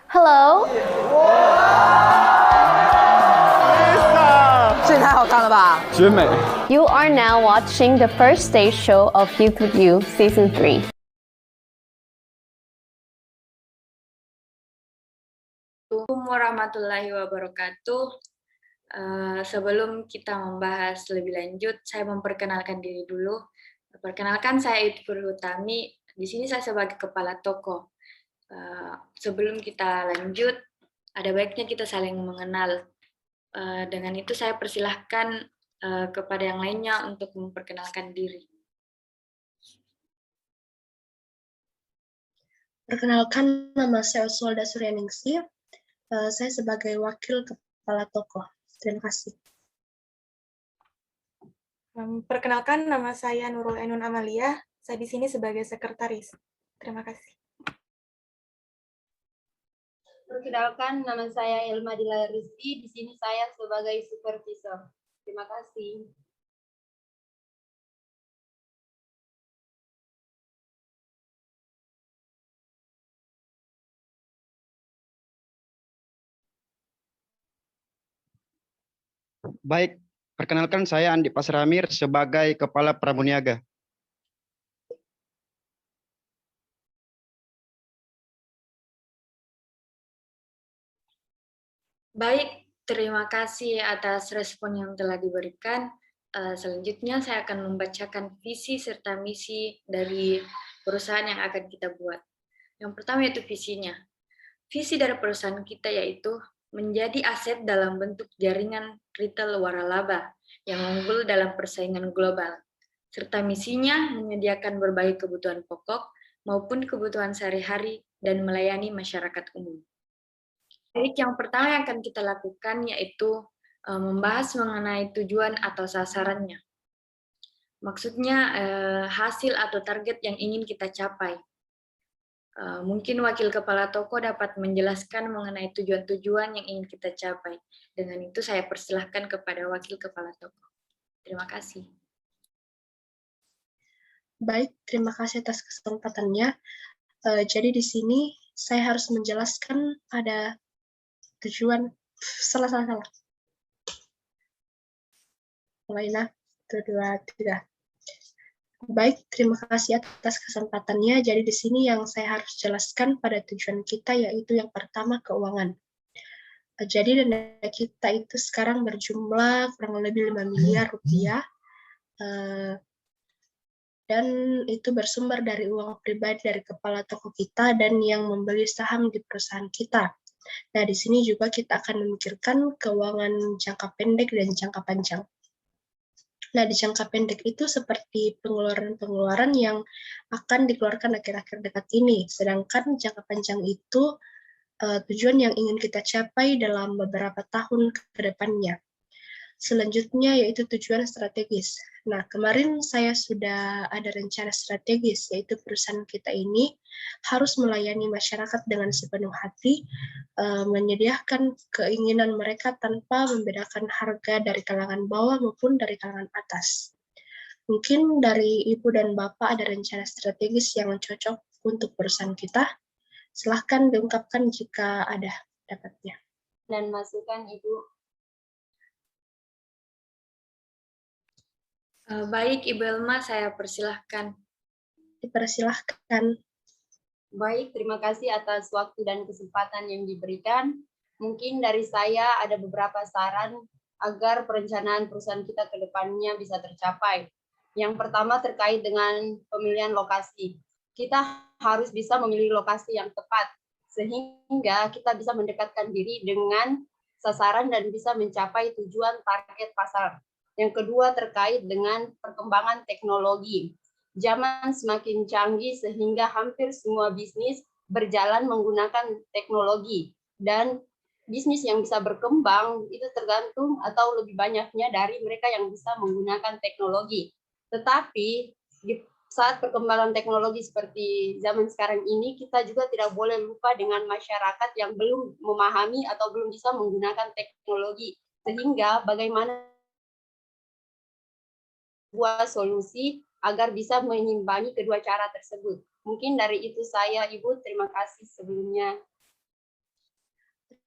Hello, 这也太好看了吧！绝美。 you are now watching the first stage show of Youth with You Season 3. Assalamualaikum warahmatullahi wabarakatuh. Sebelum kita membahas lebih lanjut, saya memperkenalkan diri dulu. Perkenalkan, saya Itu Perhutami. Di sini saya sebagai kepala toko. Sebelum kita lanjut, ada baiknya kita saling mengenal. Dengan itu saya persilahkan kepada yang lainnya untuk memperkenalkan diri. Perkenalkan, nama saya Oswalda Suryaningsih. Saya sebagai wakil kepala toko. Terima kasih. Perkenalkan, nama saya Nurul Ainun Amalia. Saya di sini sebagai sekretaris. Terima kasih. Perkenalkan, nama saya Elma Dila Rizky. Di sini saya sebagai supervisor. Terima kasih. Baik, perkenalkan saya Andi Pasramir sebagai Kepala Pramuniaga. Baik, terima kasih atas respon yang telah diberikan. Selanjutnya saya akan membacakan visi serta misi dari perusahaan yang akan kita buat. Yang pertama yaitu visinya. Visi dari perusahaan kita yaitu menjadi aset dalam bentuk jaringan retail waralaba yang unggul dalam persaingan global. Serta misinya menyediakan berbagai kebutuhan pokok maupun kebutuhan sehari-hari dan melayani masyarakat umum. Baik, yang pertama yang akan kita lakukan yaitu membahas mengenai tujuan atau sasarannya. Maksudnya hasil atau target yang ingin kita capai. Mungkin wakil kepala toko dapat menjelaskan mengenai tujuan-tujuan yang ingin kita capai. Dengan itu saya persilahkan kepada wakil kepala toko. Terima kasih. Baik, terima kasih atas kesempatannya. Jadi di sini saya harus menjelaskan pada tujuan. Salah. Mulai, 1, 2, 3. Baik, terima kasih atas kesempatannya. Jadi di sini yang saya harus jelaskan pada tujuan kita yaitu yang pertama keuangan. Jadi dana kita itu sekarang berjumlah kurang lebih 5 miliar rupiah. Dan itu bersumber dari uang pribadi dari kepala toko kita dan yang membeli saham di perusahaan kita. Nah, di sini juga kita akan memikirkan keuangan jangka pendek dan jangka panjang. Nah, di jangka pendek itu seperti pengeluaran-pengeluaran yang akan dikeluarkan akhir-akhir dekat ini. Sedangkan jangka panjang itu tujuan yang ingin kita capai dalam beberapa tahun ke depannya. Selanjutnya yaitu tujuan strategis. Nah, kemarin saya sudah ada rencana strategis, yaitu perusahaan kita ini harus melayani masyarakat dengan sepenuh hati, menyediakan keinginan mereka tanpa membedakan harga dari kalangan bawah maupun dari kalangan atas. Mungkin dari Ibu dan Bapak ada rencana strategis yang cocok untuk perusahaan kita. Silahkan diungkapkan jika ada dapatnya. Dan masukan Ibu. Baik, Ibu Elma, saya persilahkan. Dipersilahkan. Baik, terima kasih atas waktu dan kesempatan yang diberikan. Mungkin dari saya ada beberapa saran agar perencanaan perusahaan kita ke depannya bisa tercapai. Yang pertama terkait dengan pemilihan lokasi. Kita harus bisa memilih lokasi yang tepat, sehingga kita bisa mendekatkan diri dengan sasaran dan bisa mencapai tujuan target pasar. Yang kedua terkait dengan perkembangan teknologi. Zaman semakin canggih sehingga hampir semua bisnis berjalan menggunakan teknologi. Dan bisnis yang bisa berkembang itu tergantung atau lebih banyaknya dari mereka yang bisa menggunakan teknologi. Tetapi di saat perkembangan teknologi seperti zaman sekarang ini, kita juga tidak boleh lupa dengan masyarakat yang belum memahami atau belum bisa menggunakan teknologi. Sehingga bagaimana buat solusi agar bisa mengimbangi kedua cara tersebut. Mungkin dari itu saya, Ibu. Terima kasih sebelumnya.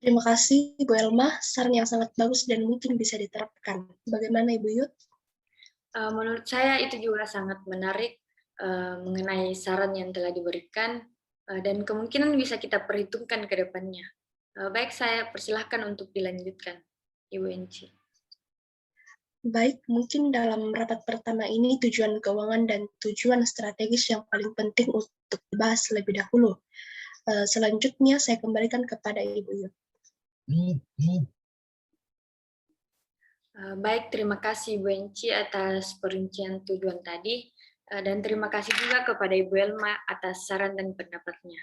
Terima kasih Ibu Elma, saran yang sangat bagus dan mungkin bisa diterapkan. Bagaimana Ibu Yud? Menurut saya itu juga sangat menarik mengenai saran yang telah diberikan dan kemungkinan bisa kita perhitungkan ke depannya. Baik, saya persilahkan untuk dilanjutkan, Ibu Enci. Baik, mungkin dalam rapat pertama ini tujuan keuangan dan tujuan strategis yang paling penting untuk dibahas lebih dahulu. Selanjutnya saya kembalikan kepada Ibu Yud. Baik, terima kasih Bu Enci atas perincian tujuan tadi, dan terima kasih juga kepada Ibu Elma atas saran dan pendapatnya.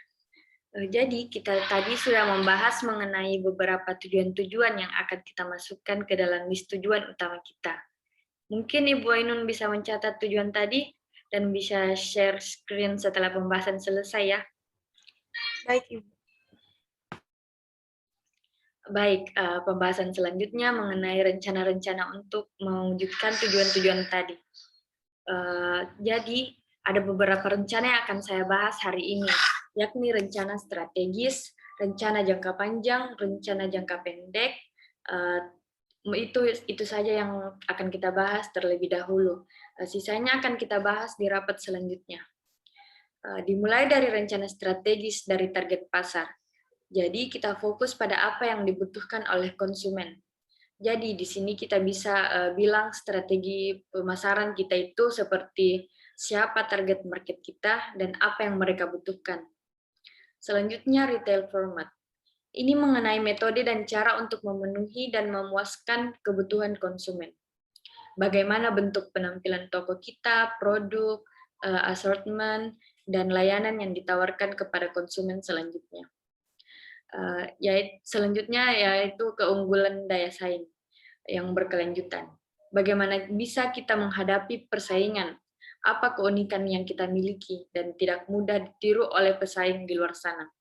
Jadi, kita tadi sudah membahas mengenai beberapa tujuan-tujuan yang akan kita masukkan ke dalam list tujuan utama kita. Mungkin Ibu Ainun bisa mencatat tujuan tadi dan bisa share screen setelah pembahasan selesai ya. Baik, Ibu. Baik, pembahasan selanjutnya mengenai rencana-rencana untuk mewujudkan tujuan-tujuan tadi. Jadi, ada beberapa rencana yang akan saya bahas hari ini, yakni rencana strategis, rencana jangka panjang, rencana jangka pendek. Itu saja yang akan kita bahas terlebih dahulu. Sisanya akan kita bahas di rapat selanjutnya. Dimulai dari rencana strategis dari target pasar. Jadi kita fokus pada apa yang dibutuhkan oleh konsumen. Jadi di sini kita bisa bilang strategi pemasaran kita itu seperti siapa target market kita dan apa yang mereka butuhkan. Selanjutnya retail format. Ini mengenai metode dan cara untuk memenuhi dan memuaskan kebutuhan konsumen. Bagaimana bentuk penampilan toko kita, produk, assortment, dan layanan yang ditawarkan kepada konsumen selanjutnya. Selanjutnya yaitu keunggulan daya saing yang berkelanjutan. Bagaimana bisa kita menghadapi persaingan, apa keunikan yang kita miliki, dan tidak mudah ditiru oleh pesaing di luar sana.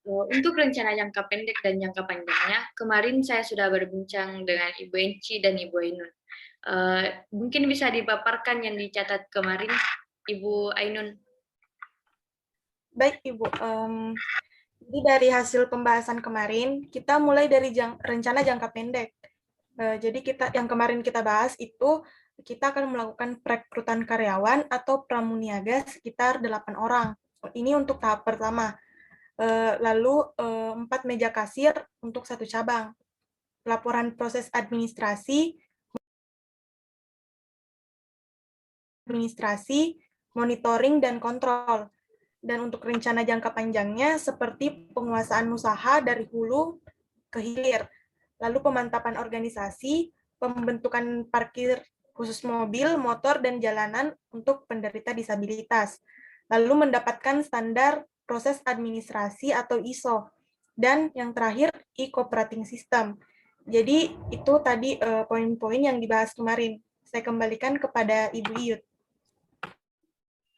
Untuk rencana jangka pendek dan jangka panjangnya, kemarin saya sudah berbincang dengan Ibu Enci dan Ibu Ainun. Mungkin bisa dipaparkan yang dicatat kemarin, Ibu Ainun. Baik, Ibu. Jadi dari hasil pembahasan kemarin, kita mulai dari rencana jangka pendek. Jadi yang kemarin kita bahas itu, kita akan melakukan perekrutan karyawan atau pramuniaga sekitar 8 orang. Ini untuk tahap pertama. Lalu 4 meja kasir untuk 1 cabang. Laporan proses administrasi, monitoring, dan kontrol. Dan untuk rencana jangka panjangnya seperti penguasaan usaha dari hulu ke hilir, lalu pemantapan organisasi, pembentukan parkir khusus mobil, motor, dan jalanan untuk penderita disabilitas, lalu mendapatkan standar proses administrasi atau ISO, dan yang terakhir e-cooperating system. Jadi itu tadi poin-poin yang dibahas kemarin. Saya kembalikan kepada Ibu Iyut.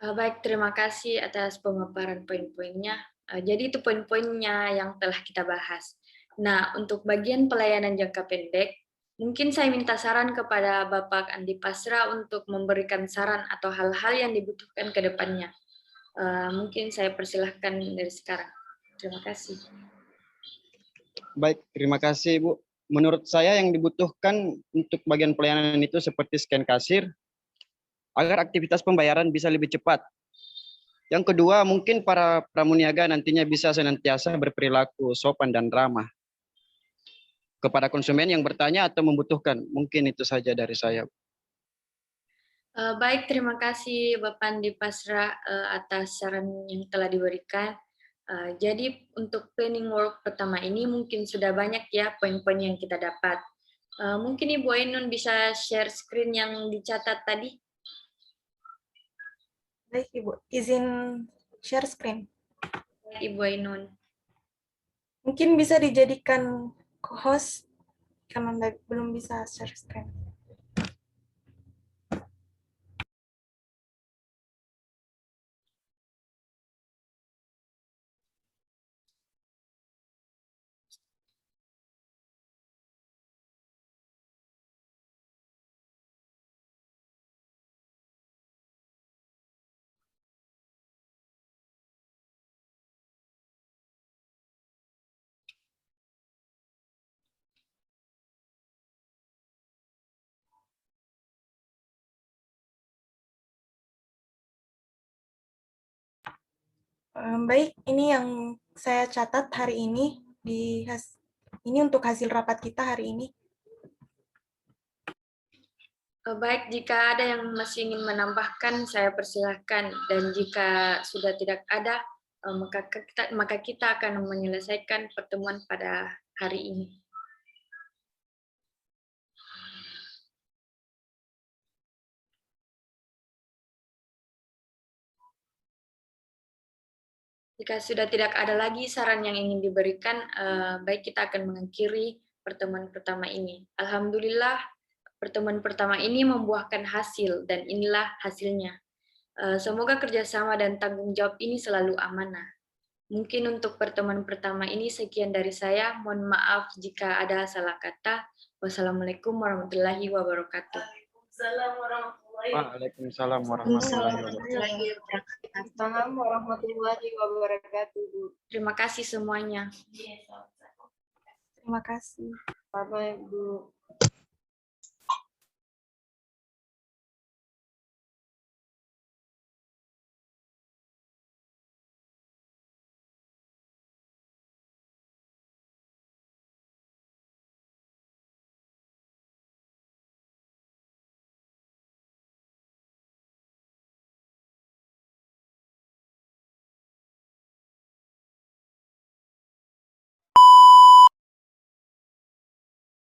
Baik, terima kasih atas pemaparan poin-poinnya. Jadi itu poin-poinnya yang telah kita bahas. Nah, untuk bagian pelayanan jangka pendek, mungkin saya minta saran kepada Bapak Andi Pasra untuk memberikan saran atau hal-hal yang dibutuhkan ke depannya. Mungkin saya persilahkan dari sekarang. Terima kasih. Baik, terima kasih Bu. Menurut saya yang dibutuhkan untuk bagian pelayanan itu seperti scan kasir, agar aktivitas pembayaran bisa lebih cepat. Yang kedua, mungkin para pramuniaga nantinya bisa senantiasa berperilaku sopan dan ramah kepada konsumen yang bertanya atau membutuhkan. Mungkin itu saja dari saya. Baik, terima kasih Bapak Andi Pasra atas saran yang telah diberikan. Jadi untuk planning work pertama ini mungkin sudah banyak ya poin-poin yang kita dapat. Mungkin Ibu Ainun bisa share screen yang dicatat tadi. Baik, Ibu. Izin share screen. Ibu Ainun. Mungkin bisa dijadikan host karena belum bisa share screen. Baik, ini yang saya catat hari ini ini untuk hasil rapat kita hari ini. Baik, jika ada yang masih ingin menambahkan, saya persilahkan. Dan jika sudah tidak ada, maka kita akan menyelesaikan pertemuan pada hari ini. Jika sudah tidak ada lagi saran yang ingin diberikan, baik kita akan mengakhiri pertemuan pertama ini. Alhamdulillah, pertemuan pertama ini membuahkan hasil, dan inilah hasilnya. Semoga kerjasama dan tanggung jawab ini selalu amanah. Mungkin untuk pertemuan pertama ini sekian dari saya. Mohon maaf jika ada salah kata. Wassalamualaikum warahmatullahi wabarakatuh. Waalaikumsalam warahmatullahi wabarakatuh. Assalamualaikum warahmatullahi wabarakatuh. Terima kasih semuanya. Terima kasih. Bye-bye, Bu.